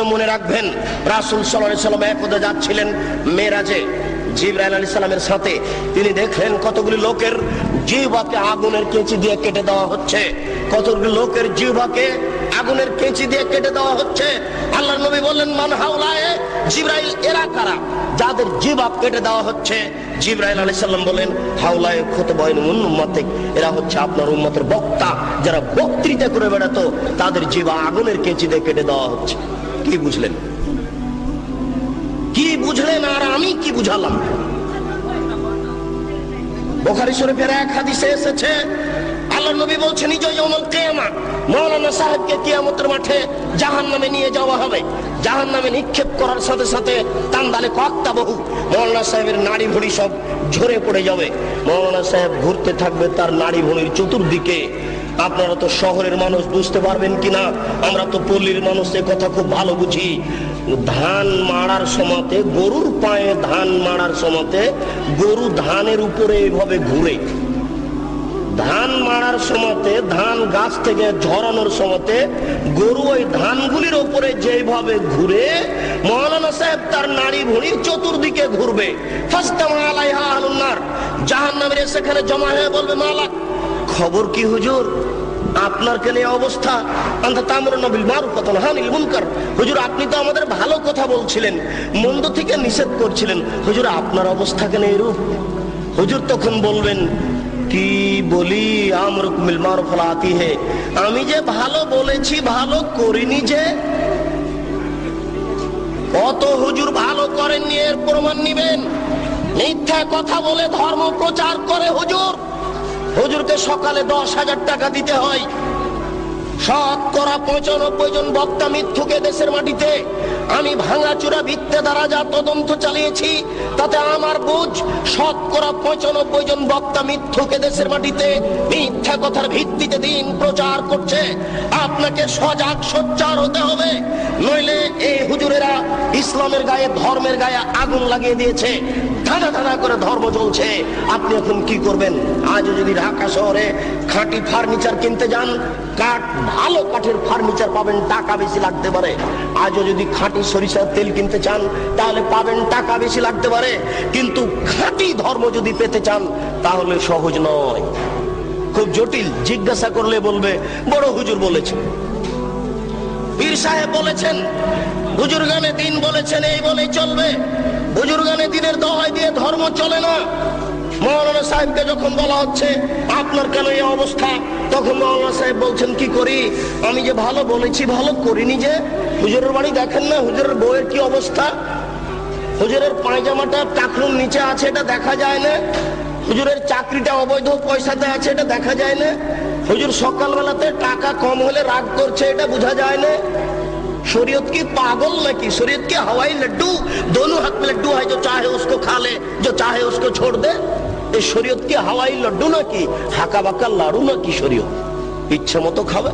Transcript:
কথাগুলো মনে রাখবেন। রাসূল সাল্লাল্লাহু আলাইহি ওয়াসাল্লাম একদা যাচ্ছিলেন মেরাজে জিবরাইল আলাইহিস সালামের সাথে। তিনি দেখলেন কতগুলি লোকের জিহ্বাকে আগুনের কেঁচি দিয়ে কেটে দেওয়া হচ্ছে, কতগুলি লোকের জিহ্বাকে আগুনের কেঁচি দিয়ে কেটে দেওয়া হচ্ছে। আল্লাহর নবী বললেন, মান হাওলায়ে? জিবরাইল, এরা কারা যাদের জিহ্বা কেটে দেওয়া হচ্ছে? জিবরাইল আলাইহিস সালাম বলেন, হাওলায়ে খুতবাইন উম্মতিক, এরা হচ্ছে আপনার উম্মতের বক্তা, যারা বক্তৃতা করে বেড়াতো, তাদের জিহ্বা আগুনের কেঁচি দিয়ে কেটে দেওয়া হচ্ছে। কি বুঝলেন? কি বুঝলেন আর আমি কি বুঝালাম? বুখারী শরীফের এক হাদিসে এসেছে, আল্লাহর নবী বলছেন, ইয়াউমুল কিয়ামা, মাওলানা সাহেবকে কিয়ামতের মাঠে জাহান্নামে নিয়ে যাওয়া হবে। জাহান্নামে নিক্ষেপ করার সাথে সাথে তান্দালে কক্তাবহু, মাওলানা সাহেবের নাড়ি ভুঁড়ি সব ঝরে পড়ে যাবে। মাওলানা সাহেব ঘুরতে থাকবে তার নাড়ি ভুঁড়ির চতুর্দিকে। আপনারা তো শহরের মানুষ, বুঝতে পারবেন কিনা, আমরা তো পল্লীর মানুষ, এ কথা খুব ভালো বুঝি। ধান মাড়ার সময়তে, গরুর পায়ে ধান মাড়ার সময়তে গরু ধানের উপরে এইভাবে ঘুরে। ধান মাড়ার সময়তে, ধান গাছ থেকে ঝরানোর সময়তে গরু ওই ধানগুলির উপরে যেভাবে ঘুরে, মাওলানা সাহেব তার নাড়ি ভুঁড়ির চতুর্দিকে ঘুরবে। ফাস্তামা আলাইহা আহলুন নার, জাহান্নামীরা সেখানে জমা হয়ে বলবে, মালাক, খবর কি হুজুর, আপনার কেন এই অবস্থা? আনতা তা'মুরুনা বিল মারুফ ওয়া তানহাউনা আনিল মুনকার, হুজুর আপনি তো আমাদের ভালো কথা বলছিলেন, মন্দ থেকে নিষেধ করছিলেন, হুজুর আপনার অবস্থা কেন এরূপ? হুজুর তখন বলবেন, কি বলি, আমরুকুম বিল মারুফ ওয়া লা আতিহি, আমি যে ভালো বলেছি ভালো করিনি যে। অত হুজুর ভালো করেননি, এর প্রমাণ নিবেন। মিথ্যা কথা বলে ধর্ম প্রচার করে হুজুর, হুজুরকে সকালে 10,000 টাকা দিতে হয়। 95% জন বক্তা মিথ্যুকে দেশের মাটিতে। আমি ভাঙাচুরা ভিত্তে দ্বারা যা তদন্ত চালিয়েছি, তাতে আমার বুঝ 95% জন বক্তা মিথ্যুকে দেশের মাটিতে মিথ্যা কথার ভিত্তিতে দিন প্রচার করছে। আপনাকে সজাগ সোচ্চার হতে হবে, নইলে এই হুজুরেরা ইসলামের গায়ে, ধর্মের গায়ে আগুন লাগিয়ে দিয়েছে। ধাঁধা ধাঁধা করে ধর্ম চলছে। আপনি এখন কি করবেন? আজ যদি ঢাকা শহরে খাঁটি ফার্নিচার কিনতে যান, ভালো কাঠের ফার্নিচার পাবেন, টাকা বেশি লাগতে পারে। আজও যদি খাঁটি সরিষার তেল কিনতে চান, তাহলে পাবেন, টাকা বেশি লাগতে পারে। কিন্তু খাঁটি ধর্ম যদি পেতে চান, তাহলে সহজ নয়, খুব জটিল। জিজ্ঞাসা করলে বলবে বড় হুজুর বলেছেন, পীর সাহেব বলেছেন, বুজুর্গানে দিন বলেছেন, এই বলেই চলবে। বুজুর্গানে দিনের দোহাই দিয়ে ধর্ম চলে না। মাওলানা সাহেবকে যখন বলা হচ্ছে, আপনার কেন এই অবস্থা, তখন মাওলানা সাহেব বলছেন, কি করি, আমি যে ভালো বলেছি ভালো করিনি যে। হুজুরের বাড়ি দেখেন না, হুজুরের বউয়ের কি অবস্থা, হুজুরের পায়জামাটা টাকলুর নিচে আছে, এটা দেখা যায় না। হুজুরের চাকরিটা অবৈধ পয়সাতে আছে, এটা দেখা যায় না। হুজুর সকালবেলাতে টাকা কম হলে রাগ করছে, এটা বোঝা যায় না। शरीयत की पागल नाकि? शरीयत के हवाई लड्डू, दोनों हाथ में लड्डू है, जो चाहे उसको खा ले, जो चाहे उसको छोड़ दे। ये शरीयत के हवाई लड्डू नाकि? हाका बाका लाड़ू नाकि शरीयत? इच्छा मतो खावे।